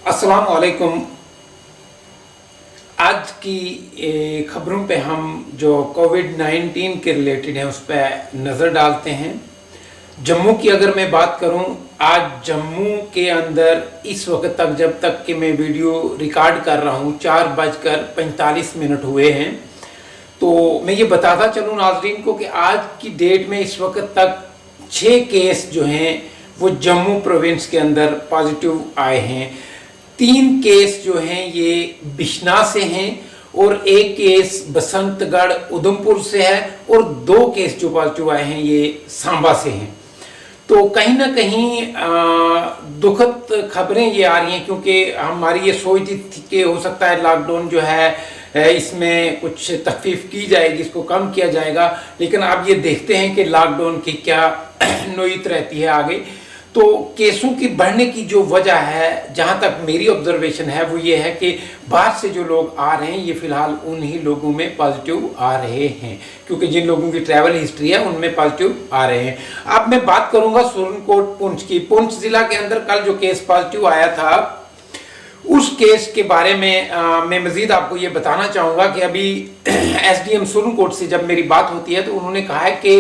अस्सलाम वालेकुम। आज की खबरों पे हम जो कोविड-19 के रिलेटेड है उस पर नज़र डालते हैं। जम्मू की अगर मैं बात करूं, आज जम्मू के अंदर इस वक्त तक, जब तक कि मैं वीडियो रिकॉर्ड कर रहा हूं, 4:45 हुए हैं। तो मैं ये बताता चलूं नाजरीन को कि आज की डेट में इस वक्त तक 6 केस जो हैं वो जम्मू प्रोविंस के अंदर पॉजिटिव आए हैं। 3 केस जो हैं ये बिश्ना से हैं और 1 केस बसंतगढ़ उधमपुर से है और 2 केस जो पॉजिटिव आए हैं ये सांबा से हैं। तो कहीं ना कहीं दुखद खबरें ये आ रही हैं, क्योंकि हमारी ये सोच थी कि हो सकता है लॉकडाउन जो है इसमें कुछ तखफीफ की जाएगी, इसको कम किया जाएगा, लेकिन अब ये देखते हैं कि लॉकडाउन की क्या नौयत रहती है आगे। तो केसों की बढ़ने की जो वजह है, जहां तक मेरी ऑब्जर्वेशन है, वो ये है कि बाहर से जो लोग आ रहे हैं ये फिलहाल उन्हीं लोगों में पॉजिटिव आ रहे हैं, क्योंकि जिन लोगों की ट्रैवल हिस्ट्री है उनमें पॉजिटिव आ रहे हैं। अब मैं बात करूंगा सुरनकोट पुंछ की। पुंछ जिला के अंदर कल जो केस पॉजिटिव आया था उस केस के बारे में मैं मजीद आपको ये बताना चाहूंगा कि अभी एसडीएम सुरनकोट से जब मेरी बात होती है तो उन्होंने कहा है कि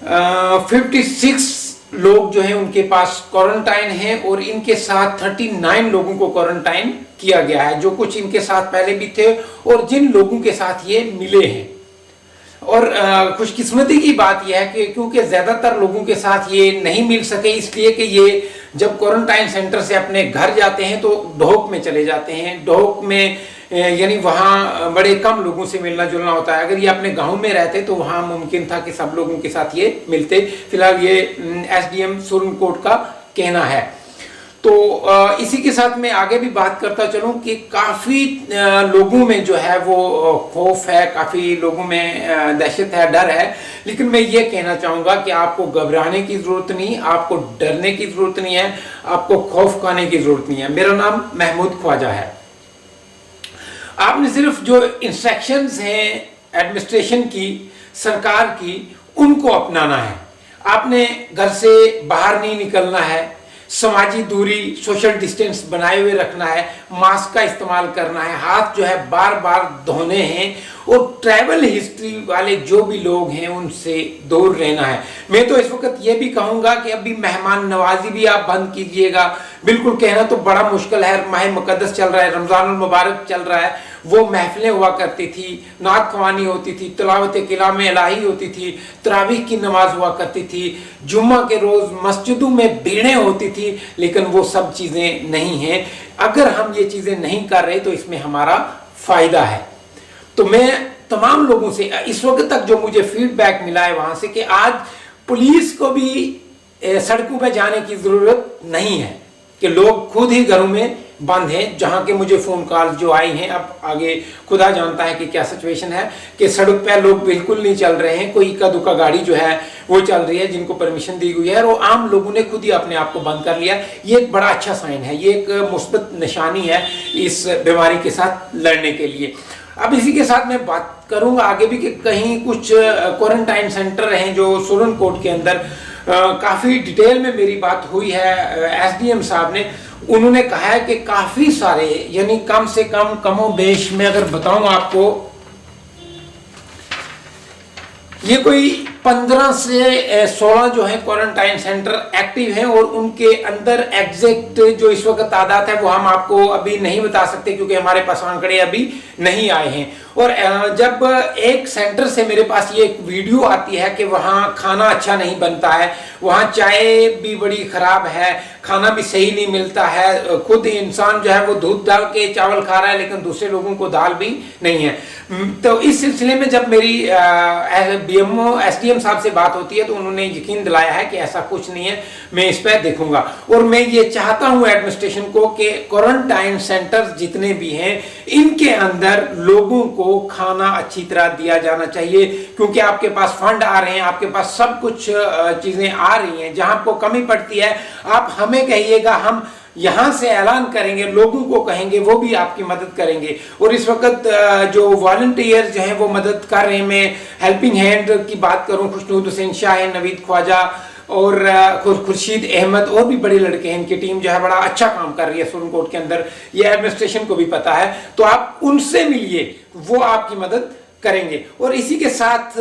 56 लोग जो हैं उनके पास क्वारंटाइन है और इनके साथ 39 लोगों को क्वारंटाइन किया गया है, जो कुछ इनके साथ पहले भी थे और जिन लोगों के साथ ये मिले हैं। और खुशकिस्मती की बात यह है कि क्योंकि ज्यादातर लोगों के साथ ये नहीं मिल सके, इसलिए कि ये जब क्वारंटाइन सेंटर से अपने घर जाते हैं तो ढोक में चले जाते हैं। ढोक में यानी वहाँ बड़े कम लोगों से मिलना जुलना होता है। अगर ये अपने गांव में रहते तो वहाँ मुमकिन था कि सब लोगों के साथ ये मिलते। फिलहाल ये एसडीएम सुरनकोट का कहना है। तो इसी के साथ मैं आगे भी बात करता चलूं कि काफ़ी लोगों में जो है वो खौफ है, काफ़ी लोगों में दहशत है, डर है। लेकिन मैं ये कहना चाहूँगा कि आपको घबराने की ज़रूरत नहीं, आपको डरने की ज़रूरत नहीं है, आपको खौफ खाने की ज़रूरत नहीं है। मेरा नाम महमूद ख्वाजा है। आपने सिर्फ जो इंस्ट्रक्शंस हैं एडमिनिस्ट्रेशन की, सरकार की, उनको अपनाना है। आपने घर से बाहर नहीं निकलना है, समाजी दूरी, सोशल डिस्टेंस बनाए हुए रखना है, मास्क का इस्तेमाल करना है, हाथ जो है बार बार धोने हैं और ट्रैवल हिस्ट्री वाले जो भी लोग हैं उनसे दूर रहना है। मैं तो इस वक्त ये भी कहूँगा कि अभी मेहमान नवाजी भी आप बंद कीजिएगा। बिल्कुल कहना तो बड़ा मुश्किल है, माह मुकद्दस चल रहा है, रमज़ानुल मुबारक चल रहा है, वो महफिलें हुआ करती थी, नात ख़वानी होती थी, तिलावत कलाम इलाही होती थी, तरावीह की नमाज हुआ करती थी, जुम्मा के रोज़ मस्जिदों में भीड़ें होती थी, लेकिन वो सब चीज़ें नहीं हैं। अगर हम ये चीज़ें नहीं कर रहे तो इसमें हमारा फ़ायदा है। तो मैं तमाम लोगों से इस वक्त तक जो मुझे फीडबैक मिला है वहाँ से कि आज पुलिस को भी सड़कों पर जाने की ज़रूरत नहीं है, कि लोग खुद ही घरों में बंद हैं। जहाँ के मुझे फ़ोन कॉल जो आई हैं, अब आगे खुदा जानता है कि क्या सिचुएशन है, कि सड़क पर लोग बिल्कुल नहीं चल रहे हैं, कोई इक्का दुक्का गाड़ी जो है वो चल रही है जिनको परमिशन दी हुई है, और आम लोगों ने खुद ही अपने आप को बंद कर लिया। ये एक बड़ा अच्छा साइन है, ये एक मुस्बत निशानी है इस बीमारी के साथ लड़ने के लिए। अब इसी के साथ मैं बात करूंगा आगे भी कि कहीं कुछ क्वारंटाइन सेंटर हैं जो सुरनकोट के अंदर काफ़ी डिटेल में मेरी बात हुई है एसडीएम साहब ने। उन्होंने कहा है कि काफ़ी सारे, यानी कम से कम कमोबेश में अगर बताऊं आपको, ये कोई 15 से 16 जो है क्वारंटाइन सेंटर एक्टिव हैं और उनके अंदर एग्जैक्ट जो इस वक्त तादाद है वो हम आपको अभी नहीं बता सकते, क्योंकि हमारे पास आंकड़े अभी नहीं आए हैं। और जब एक सेंटर से मेरे पास ये एक वीडियो आती है कि वहाँ खाना अच्छा नहीं बनता है, वहाँ चाय भी बड़ी ख़राब है, खाना भी सही नहीं मिलता है, खुद इंसान जो है वो दूध डाल के चावल खा रहा है लेकिन दूसरे लोगों को दाल भी नहीं है। तो इस सिलसिले में जब मेरी बीएमओ एसडीएम साहब से बात होती है तो उन्होंने यकीन दिलाया है कि ऐसा कुछ नहीं है, मैं इस पर देखूंगा। और मैं ये चाहता हूँ एडमिनिस्ट्रेशन को कि क्वारंटाइन सेंटर जितने भी हैं इनके अंदर लोगों को खाना अच्छी तरह दिया जाना चाहिए, क्योंकि आपके पास फंड आ रहे हैं, आपके पास सब कुछ चीज़ें आ रही हैं। जहाँ आपको कमी पड़ती है आप हमें कहिएगा, हम यहाँ से ऐलान करेंगे, लोगों को कहेंगे, वो भी आपकी मदद करेंगे। और इस वक्त जो वॉलंटियर जो हैं वो मदद कर रहे हैं। मैं हेल्पिंग हैंड की बात करूँ, खुशनूद हुसैन शाह है, नवीद ख्वाजा और खुर्शीद अहमद और भी बड़े लड़के हैं, इनकी टीम जो है बड़ा अच्छा काम कर रही है सुरन कोट के अंदर, ये एडमिनिस्ट्रेशन को भी पता है, तो आप उनसे मिलिए, वो आपकी मदद करेंगे। और इसी के साथ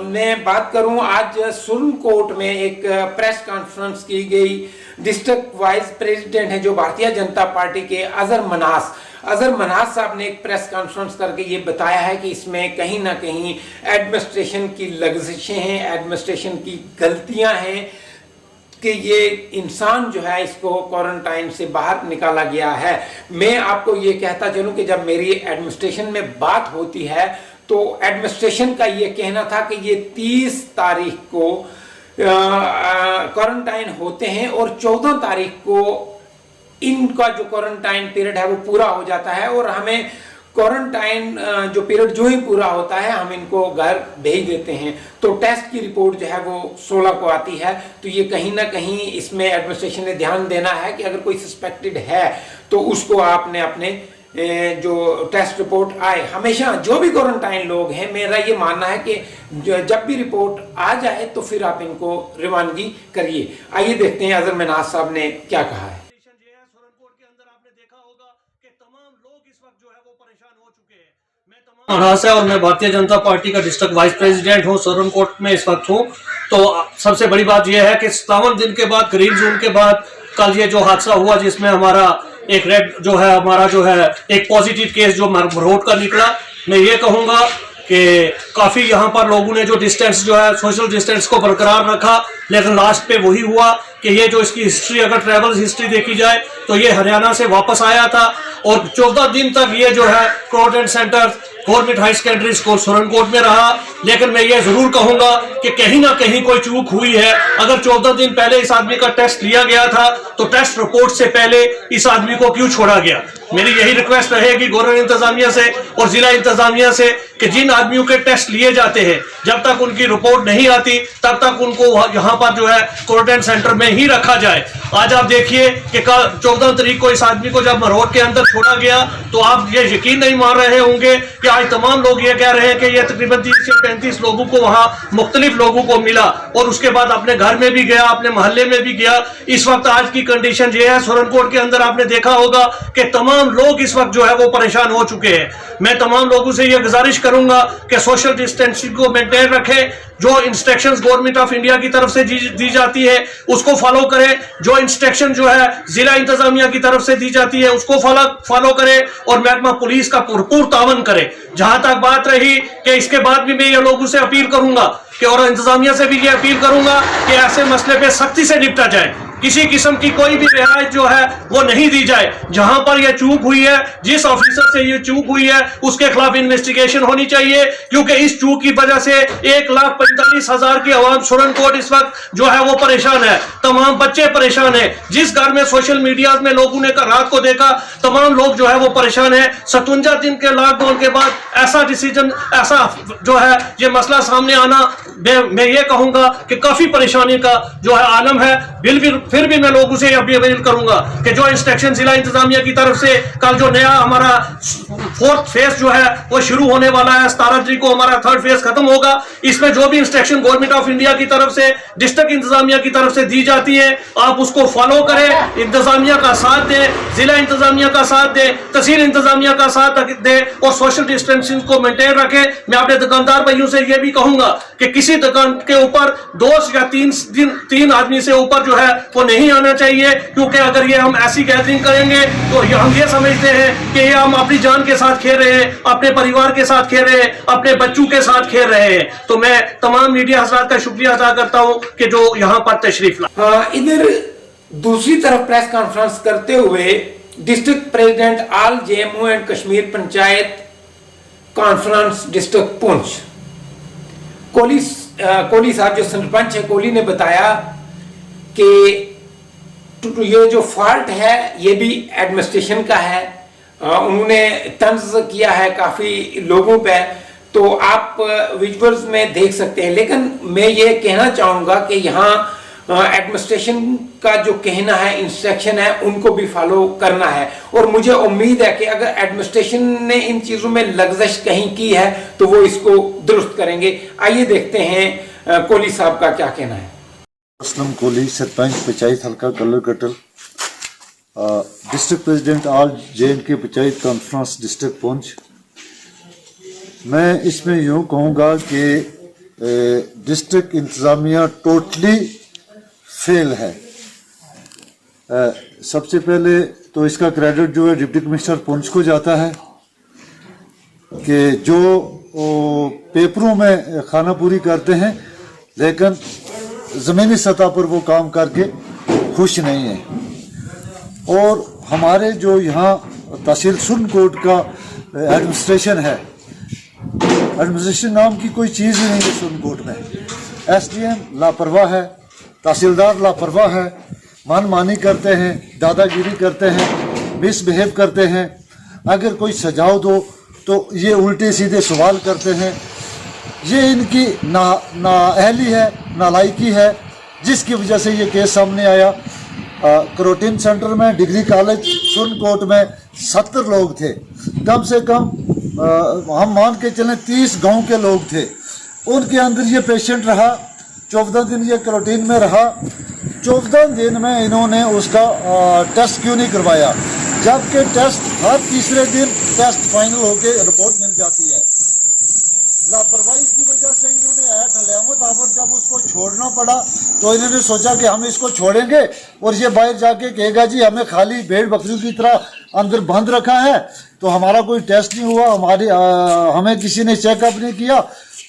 मैं बात करूं, आज सुरन कोट में एक प्रेस कॉन्फ्रेंस की गई। डिस्ट्रिक्ट वाइस प्रेसिडेंट है जो भारतीय जनता पार्टी के अजहर मनास साहब ने एक प्रेस कॉन्फ्रेंस करके ये बताया है कि इसमें कहीं ना कहीं एडमिनिस्ट्रेशन की लग्जिशें हैं, एडमिनिस्ट्रेशन की गलतियां हैं कि ये इंसान जो है इसको क्वारंटाइन से बाहर निकाला गया है। मैं आपको ये कहता चलूं कि जब मेरी एडमिनिस्ट्रेशन में बात होती है तो एडमिनिस्ट्रेशन का ये कहना था कि ये 30 तारीख को क्वारंटाइन होते हैं और 14 तारीख को इनका जो क्वारंटाइन पीरियड है वो पूरा हो जाता है और हमें क्वारंटाइन जो पीरियड जो ही पूरा होता है हम इनको घर भेज देते हैं। तो टेस्ट की रिपोर्ट जो है वो 16 को आती है। तो ये कहीं ना कहीं इसमें एडमिनिस्ट्रेशन ने ध्यान देना है कि अगर कोई सस्पेक्टेड है तो उसको आपने अपने जो टेस्ट रिपोर्ट आए, हमेशा जो भी क्वारंटाइन लोग हैं, मेरा ये मानना है कि जब भी रिपोर्ट आ जाए तो फिर आप इनको रवानगी करिए। आइए देखते हैं अजहर मनास साहब ने क्या कहा है। और मैं भारतीय जनता पार्टी का डिस्ट्रिक्ट वाइस प्रेसिडेंट हूँ, सोरन कोट में इस वक्त हूँ। तो सबसे बड़ी बात यह है कि 57 दिन के बाद, ग्रीन जोन के बाद कल ये जो हादसा हुआ जिसमें हमारा एक रेड जो है, हमारा जो है एक पॉजिटिव केस जो मरोट का निकला, मैं ये कहूँगा कि काफ़ी यहाँ पर लोगों ने जो डिस्टेंस जो है, सोशल डिस्टेंस को बरकरार रखा, लेकिन लास्ट पे वही हुआ कि ये जो इसकी हिस्ट्री, अगर ट्रैवल हिस्ट्री देखी जाए तो ये हरियाणा से वापस आया था और 14 दिन तक ये जो है quarantine centre government high secondary school सुरन कोट में रहा। लेकिन मैं ये जरूर कहूंगा कि कहीं ना कहीं कोई चूक हुई है। अगर 14 दिन पहले इस आदमी का टेस्ट लिया गया था तो टेस्ट रिपोर्ट से पहले इस आदमी को क्यों छोड़ा गया। मेरी यही रिक्वेस्ट रहेगी गवर्नमेंट इंतजामिया से और जिला इंतजामिया से कि जिन आदमियों के टेस्ट लिए जाते हैं जब तक उनकी रिपोर्ट नहीं आती तब तक उनको यहाँ पर जो है क्वारंटाइन सेंटर में ही रखा जाए। आज आप देखिए कि कल 14 तारीख को इस आदमी को जब मरोट के अंदर छोड़ा गया तो आप ये यकीन नहीं मान रहे होंगे कि आज तमाम लोग ये कह रहे हैं कि ये तकरीबन 30 से 35 लोगों को वहां मुख्तलिफ लोगों को मिला और उसके बाद अपने घर में भी गया, अपने मोहल्ले में भी गया। इस वक्त आज की कंडीशन ये है, सुरन कोट के अंदर आपने देखा होगा कि तमाम लोग इस वक्त जो है वो परेशान हो चुके हैं। मैं तमाम लोगों से ये गुजारिश करूंगा कि सोशल डिस्टेंसिंग को मेंटेन रखें, जो इंस्ट्रक्शंस गवर्नमेंट ऑफ इंडिया की तरफ से दी जाती है उसको फॉलो करें, जो इंस्ट्रक्शन जो है जिला इंतजामिया की तरफ से दी जाती है उसको फॉलो करें और महकमा पुलिस का भरपूर तावन करें। जहां तक बात रही कि इसके बाद भी मैं ये लोगों से अपील करूंगा कि और इंतजामिया से भी ये अपील करूंगा कि ऐसे मसले पे सख्ती से निपटा जाए, किसी किस्म की कोई भी रियायत जो है वो नहीं दी जाए। जहां पर यह चूक हुई है, जिस ऑफिसर से ये चूक हुई है उसके खिलाफ इन्वेस्टिगेशन होनी चाहिए, क्योंकि इस चूक की वजह से 1,45,000 की आवाम सुरन कोट इस वक्त जो है वो परेशान है। तमाम बच्चे परेशान है। जिस घर में सोशल मीडिया में लोगों ने रात को देखा तमाम लोग जो है वो परेशान है। 57 दिन के लॉकडाउन के बाद ऐसा डिसीजन, ऐसा जो है ये मसला सामने आना, मैं ये कहूंगा कि काफी परेशानी का जो है आलम है। फिर भी मैं लोगों से अपील करूंगा कि जो इंस्ट्रक्शन जिला इंतजामिया की तरफ से कल जो नया हमारा 4th फेज जो है वो शुरू होने वाला है, 17 तारीख को हमारा 3rd फेज खत्म होगा। इसमें जो भी इंस्ट्रक्शन गवर्नमेंट ऑफ इंडिया की तरफ से, डिस्ट्रिक्ट इंतजामिया की तरफ से दी जाती है आप उसको फॉलो करें, इंतजामिया का साथ दें, जिला इंतजामिया का साथ दें, तहसील इंतजामिया का साथ दें और सोशल डिस्टेंसिंग को मेंटेन रखें। मैं अपने दुकानदार भाइयों से यह भी कहूंगा कि किसी दुकान के ऊपर 2 या 3 आदमी से ऊपर जो है वो नहीं आना चाहिए, क्योंकि अगर ये हम ऐसी गैदरिंग करेंगे तो हम ये समझते हैं कि ये हम अपनी जान के साथ खेल रहे हैं, अपने परिवार के साथ खेल रहे हैं, अपने बच्चों के साथ खेल रहे हैं। तो मैं तमाम मीडिया हजरात का शुक्रिया अदा करता हूं कि जो यहां पर तशरीफ ला। इधर दूसरी तरफ प्रेस कॉन्फ्रेंस करते हुए district president all Jammu and Kashmir panchayat conference district Poonch Kohli साहब जो सरपंच है कोहली ने बताया कि ये जो फॉल्ट है ये भी एडमिनिस्ट्रेशन का है। उन्होंने तंज किया है काफी लोगों पे, तो आप विजुअल्स में देख सकते हैं। लेकिन मैं ये कहना चाहूंगा कि यहाँ एडमिनिस्ट्रेशन का जो कहना है, इंस्ट्रक्शन है, उनको भी फॉलो करना है। और मुझे उम्मीद है कि अगर एडमिनिस्ट्रेशन ने इन चीजों में लग्जश कहीं की है तो वो इसको दुरुस्त करेंगे। आइए देखते हैं कोहली साहब का क्या कहना है। असलम कोहली, सरपंच पंचायत हल्का कलर कटल, district president all JNK panchayat conference district Poonch. मैं इसमें यूँ कहूँगा कि डिस्ट्रिक्ट इंतज़ामिया टोटली फेल है। सबसे पहले तो इसका क्रेडिट जो है डिप्टी कमिश्नर पुंछ को जाता है कि जो पेपरों में खाना पूरी करते हैं लेकिन ज़मीनी सतह पर वो काम करके खुश नहीं है। और हमारे जो यहाँ तहसील सुरनकोट का एडमिनिस्ट्रेशन है, एडमिनिस्ट्रेशन नाम की कोई चीज़ ही नहीं है सुरनकोट में। SDM लापरवाह है, तहसीलदार लापरवाह है, मनमानी करते हैं, दादागिरी करते हैं, मिसबिहेव करते हैं। अगर कोई सजाव दो तो ये उल्टे सीधे सवाल करते हैं। ये इनकी नाअहली है, नालायकी है, जिसकी वजह से ये केस सामने आया। कैरोटीन सेंटर में डिग्री कॉलेज सुरनकोट में 70 लोग थे, कम से कम हम मान के चलें 30 गांव के लोग थे। उनके अंदर ये पेशेंट रहा, 14 दिन ये कैरोटीन में रहा। 14 दिन में इन्होंने उसका टेस्ट क्यों नहीं करवाया, जबकि टेस्ट हर तीसरे दिन टेस्ट फाइनल होके रिपोर्ट मिल जाती है। लापरवाही की वजह से इन्होंने ऐट अलामत आवर जब उसको छोड़ना पड़ा तो इन्होंने सोचा कि हम इसको छोड़ेंगे और ये बाहर जाके कहेगा जी हमें खाली भेड़ बकरियों की तरह अंदर बंद रखा है, तो हमारा कोई टेस्ट नहीं हुआ, हमें किसी ने चेकअप नहीं किया।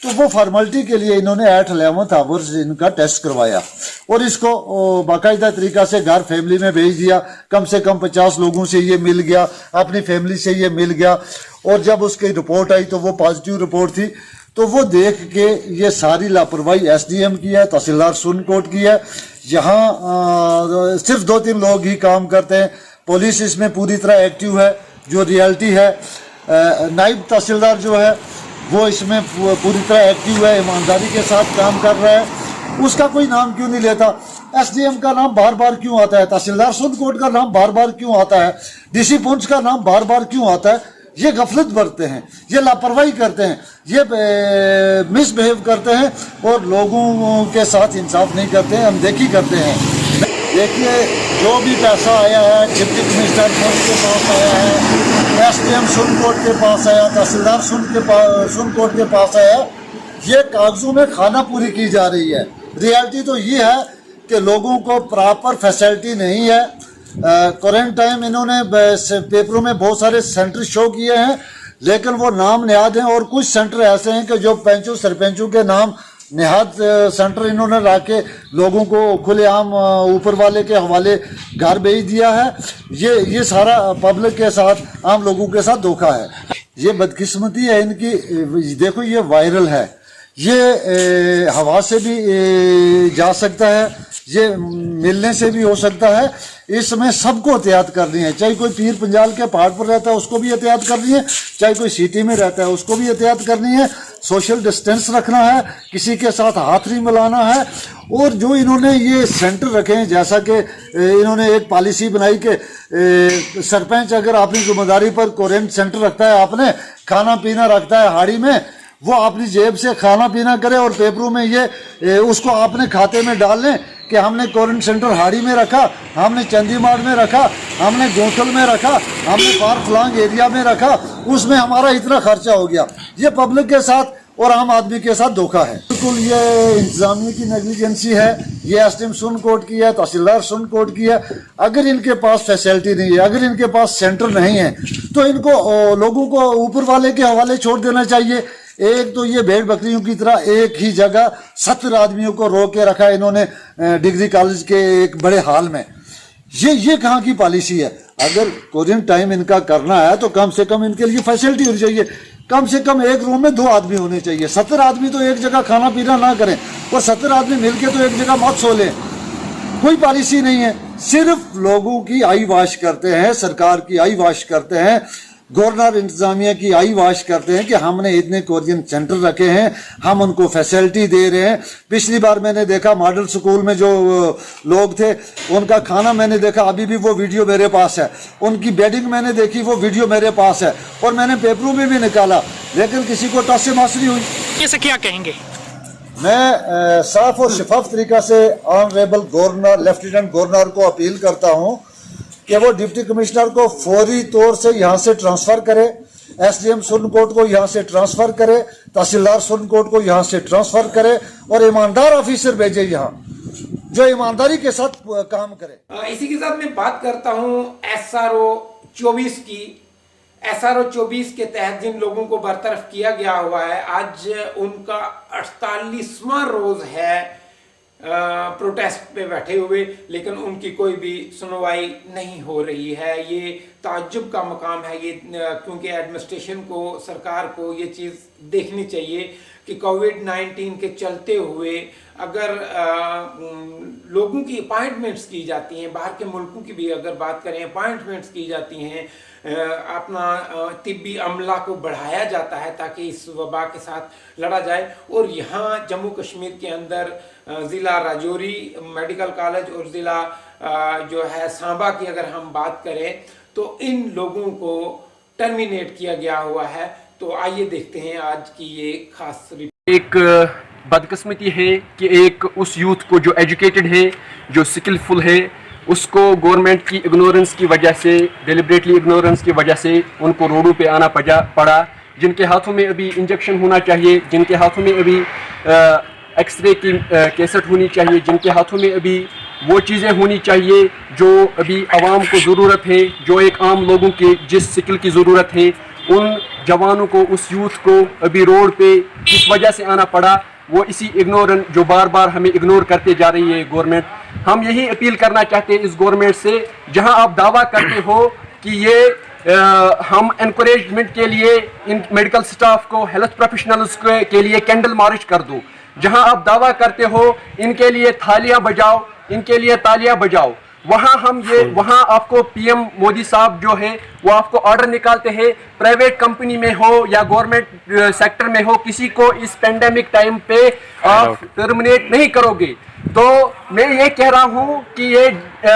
तो वो फॉर्मेलिटी के लिए इन्होंने ऐट अलामत आवर्स इनका टेस्ट करवाया और इसको बाकायदा तरीका से घर फैमिली में भेज दिया। कम से कम 50 लोगों से ये मिल गया, अपनी फैमिली से ये मिल गया। और जब उसकी रिपोर्ट आई तो वो पॉजिटिव रिपोर्ट थी। तो वो देख के ये सारी लापरवाही SDM की है, तहसीलदार सुरनकोट की है। यहाँ सिर्फ 2-3 लोग ही काम करते हैं, पुलिस इसमें पूरी तरह एक्टिव है, जो रियलिटी है। नायब तहसीलदार जो है वो इसमें पूरी तरह एक्टिव है, ईमानदारी के साथ काम कर रहा है। उसका कोई नाम क्यों नहीं लेता? SDM का नाम बार बार क्यों आता है? तहसीलदार सुरनकोट का नाम बार बार क्यों आता है? DC पुंछ का नाम बार बार क्यों आता है? ये गफलत बरतते हैं, ये लापरवाही करते हैं, ये मिसबिहेव करते हैं और लोगों के साथ इंसाफ नहीं करते हैं, अनदेखी करते हैं। देखिए, जो भी पैसा आया है डिप्टी कमिश्नर पुंछ के पास आया है, SDM सुरनकोट के पास आया, तहसीलदार सुरनकोट के पास आया, ये कागजों में खाना पूरी की जा रही है। रियलिटी तो ये है कि लोगों को प्रॉपर फैसिलिटी नहीं है। क्वारंटाइन इन्होंने पेपरों में बहुत सारे सेंटर शो किए हैं, लेकिन वो नाम निहाद हैं। और कुछ सेंटर ऐसे हैं कि जो पंचों सरपंचों के नाम निहाद सेंटर इन्होंने ला के लोगों को खुलेआम ऊपर वाले के हवाले घर भेज दिया है। ये सारा पब्लिक के साथ, आम लोगों के साथ धोखा है। ये बदकिस्मती है इनकी। देखो, ये वायरल है, ये हवा से भी जा सकता है, ये मिलने से भी हो सकता है। इसमें सबको एहतियात करनी है, चाहे कोई पीर पंजाल के पहाड़ पर रहता है उसको भी एहतियात करनी है, चाहे कोई सिटी में रहता है उसको भी एहतियात करनी है। सोशल डिस्टेंस रखना है, किसी के साथ हाथ नहीं मिलाना है। और जो इन्होंने ये सेंटर रखे हैं, जैसा कि इन्होंने एक पॉलिसी बनाई कि सरपंच अगर अपनी जिम्मेदारी पर क्वारंटाइन सेंटर रखता है, आपने खाना पीना रखता है हाड़ी में, वो अपनी जेब से खाना पीना करे और पेपरों में ये उसको अपने खाते में डाल लें कि हमने क्वारंटाइन सेंटर हाड़ी में रखा, हमने चंदीमाड़ में रखा, हमने गोथल में रखा, हमने पार फलांग एरिया में रखा, उसमें हमारा इतना खर्चा हो गया। ये पब्लिक के साथ और आम आदमी के साथ धोखा है। बिल्कुल ये इंतजामिया की नेग्लिजेंसी है, ये SDM सुरनकोट की है, तहसीलदार सुरनकोट की है। अगर इनके पास फैसिलिटी नहीं है, अगर इनके पास सेंटर नहीं है, तो इनको लोगों को ऊपर वाले के हवाले छोड़ देना चाहिए। एक तो ये भेड़ बकरियों की तरह एक ही जगह 70 आदमियों को रोक के रखा इन्होंने डिग्री कॉलेज के एक बड़े हॉल में। ये कहाँ की पॉलिसी है? अगर क्वारंटाइन इनका करना है तो कम से कम इनके लिए फैसिलिटी होनी चाहिए। कम से कम एक रूम में 2 आदमी होने चाहिए। 70 आदमी तो एक जगह खाना पीना ना करें और 70 आदमी मिलके तो एक जगह मत सो लें। कोई पॉलिसी नहीं है, सिर्फ लोगों की आई वाश करते हैं, सरकार की आई वाश करते हैं, गवर्नर इंतजामिया की आई वाश करते हैं कि हमने इतने क्वारंटाइन सेंटर रखे हैं, हम उनको फैसिलिटी दे रहे हैं। पिछली बार मैंने देखा मॉडल स्कूल में जो लोग थे उनका खाना मैंने देखा, अभी भी वो वीडियो मेरे पास है। उनकी बेडिंग मैंने देखी, वो वीडियो मेरे पास है और मैंने पेपरों में भी निकाला, लेकिन किसी को टस से मास नहीं हुई। कैसे क्या कहेंगे? मैं साफ और शफाफ तरीका से ऑनरेबल गवर्नर, लेफ्टिनेंट गवर्नर को अपील करता हूं कि वो डिप्टी कमिश्नर को फौरी तौर से यहाँ से ट्रांसफर करे, एसडीएम सुरनकोट को यहाँ से ट्रांसफर करे, तहसीलदार सुरनकोट को यहाँ से ट्रांसफर करे और ईमानदार ऑफिसर भेजे यहाँ जो ईमानदारी के साथ काम करे। इसी के साथ मैं बात करता हूँ SRO 24 की। SRO 24 के तहत जिन लोगों को बरतरफ किया गया हुआ है, आज उनका 48वां रोज है प्रोटेस्ट पे बैठे हुए, लेकिन उनकी कोई भी सुनवाई नहीं हो रही है। ये ताज्जुब का मकाम है ये, क्योंकि एडमिनिस्ट्रेशन को, सरकार को ये चीज़ देखनी चाहिए कि कोविड-19 के चलते हुए अगर लोगों की अपॉइंटमेंट्स की जाती हैं, बाहर के मुल्कों की भी अगर बात करें अपॉइंटमेंट्स की जाती हैं, अपना तिब्बी अमला को बढ़ाया जाता है ताकि इस वबा के साथ लड़ा जाए, और यहाँ जम्मू कश्मीर के अंदर ज़िला राजौरी मेडिकल कॉलेज और ज़िला जो है सांबा की अगर हम बात करें तो इन लोगों को टर्मिनेट किया गया हुआ है। तो आइए देखते हैं आज की ये खास रिपोर्ट। एक बदकिस्मती है कि एक उस यूथ को जो एजुकेटेड है, जो स्किलफुल है, उसको गवर्नमेंट की इग्नोरेंस की वजह से, डिलिबरेटली इग्नोरेंस की वजह से उनको रोडों पे आना पड़ा। जिनके हाथों में अभी इंजेक्शन होना चाहिए, जिनके हाथों में अभी एक्सरे की कैसेट होनी चाहिए, जिनके हाथों में अभी वो चीज़ें होनी चाहिए जो अभी आवाम को ज़रूरत है, जो एक आम लोगों के जिस स्किल की ज़रूरत है, उन जवानों को, उस यूथ को अभी रोड पे किस वजह से आना पड़ा, वो इसी इग्नोरेंस जो बार बार हमें इग्नोर करते जा रही है गवर्नमेंट। हम यही अपील करना चाहते हैं इस गवर्नमेंट से, जहां आप दावा करते हो कि ये हम एनकरेजमेंट के लिए इन मेडिकल स्टाफ को, हेल्थ प्रोफेशनल्स के लिए कैंडल मार्च कर दो, जहां आप दावा करते हो इनके लिए थालियां बजाओ, इनके लिए तालियां बजाओ, वहाँ आपको पीएम मोदी साहब जो है वो आपको ऑर्डर निकालते हैं, प्राइवेट कंपनी में हो या गवर्नमेंट सेक्टर में हो, किसी को इस पेंडेमिक टाइम पे आप टर्मिनेट नहीं करोगे। तो मैं ये कह रहा हूँ कि ये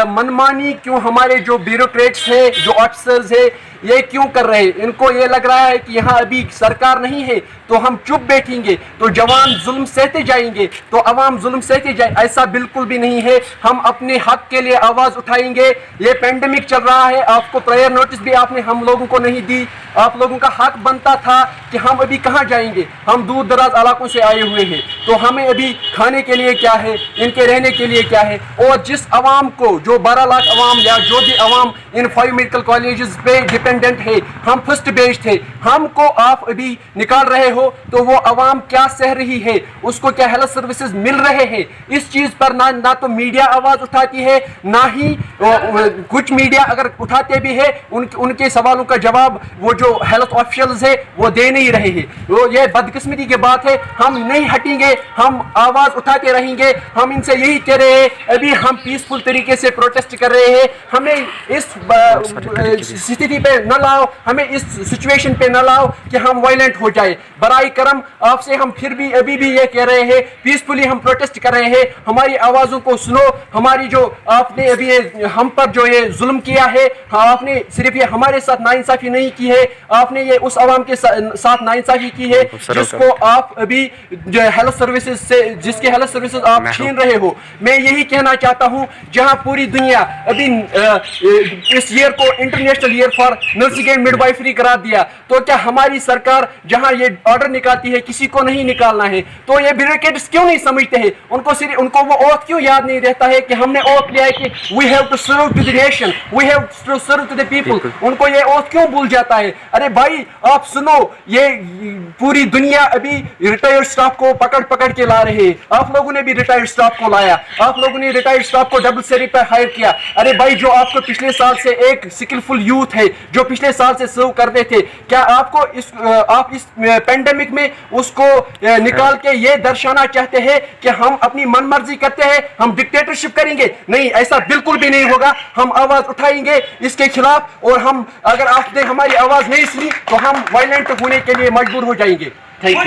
मनमानी क्यों हमारे जो ब्यूरोक्रेट्स हैं, जो ऑफिसर्स हैं, ये क्यों कर रहे हैं? इनको ये लग रहा है कि यहाँ अभी सरकार नहीं है तो हम चुप बैठेंगे तो जवान जुल्म सहते जाएंगे, तो अवाम जुल्म सहते जाए। ऐसा बिल्कुल भी नहीं है। हम अपने हक के लिए आवाज़ उठाएंगे। ये पेंडेमिक चल रहा है, आपको प्रायर नोटिस भी आपने हम लोगों को नहीं दी। आप लोगों का हक बनता था कि हम अभी कहाँ जाएंगे, हम दूर दराज इलाकों से आए हुए हैं, तो हमें अभी खाने के लिए क्या है, इनके रहने के लिए क्या है। और जिस अवाम को, जो 12 लाख अवाम या जो भी अवाम इन 5 मेडिकल कॉलेजेस पे डिपेंडेंट है, हम फर्स्ट बेच थे, हमको आप अभी निकाल रहे हो, तो वो अवाम क्या सह रही है, उसको क्या हेल्थ सर्विसेज मिल रहे हैं, इस चीज पर ना तो मीडिया आवाज उठाती है, ना ही कुछ मीडिया अगर उठाते भी है उनके सवालों का जवाब वो जो हेल्थ ऑफिशियल्स है वो दे नहीं रहे हैं। वो ये बदकिस्मती की बात है। हम नहीं हटेंगे, हम आवाज उठाते रहेंगे। हम इनसे यही कह रहे हैं, अभी हम पीसफुल तरीके से प्रोटेस्ट कर रहे हैं, हमें इस स्थिति पे न लाओ, हमें इस सिचुएशन पे न लाओ कि हम वायलेंट हो जाए। बराई करम आपसे हम फिर भी अभी भी ये कह रहे हैं, पीसफुली हम प्रोटेस्ट कर रहे हैं, हमारी आवाज़ों को सुनो। हमारी जो आपने अभी हम पर जो ये जुल्म किया है, आपने सिर्फ ये हमारे साथ नाइंसाफी नहीं की है, आपने ये उस आवाम के साथ नाइंसाफी की है जिसको आप अभी जो हेल्थ सर्विसेज से, जिसके हेल्थ सर्विसेज आप छीन रहे हो। मैं यही कहना चाहता हूँ, जहाँ पूरी दुनिया अभी इस ईयर को international year for nursing and midwifery करार दिया, तो क्या हमारी सरकार जहाँ ये ऑर्डर निकालती है किसी को नहीं निकालना है? तो ये ब्यूरोक्रेट्स क्यों नहीं समझते हैं? उनको वो ओथ क्यों याद नहीं रहता है कि हमने ओथ लिया है कि we have to serve to the nation, we have to serve to the people. उनको ये ओथ क्यों भूल जाता है? अरे भाई आप सुनो, ये पूरी दुनिया अभी रिटायर्ड स्टाफ को पकड़ के ला रहे हैं। आप लोगों ने भी रिटायर्ड स्टाफ को लाया, आप लोगों ने रिटायर्ड स्टाफ को डबल सैलरी पर हायर किया। अरे भाई, जो आपको पिछले साल से एक स्किलफुल यूथ है जो पिछले साल से सर्व करते थे, क्या आपको आप इस पेंडेमिक में उसको निकाल के ये दर्शाना चाहते हैं कि हम अपनी मनमर्जी करते हैं, हम डिक्टेटरशिप करेंगे? नहीं, ऐसा बिल्कुल भी नहीं होगा। हम आवाज उठाएंगे इसके खिलाफ, और हम अगर आपने हमारी आवाज नहीं सुनी तो हम वायलेंट होने के लिए मजबूर हो जाएंगे। Thank you.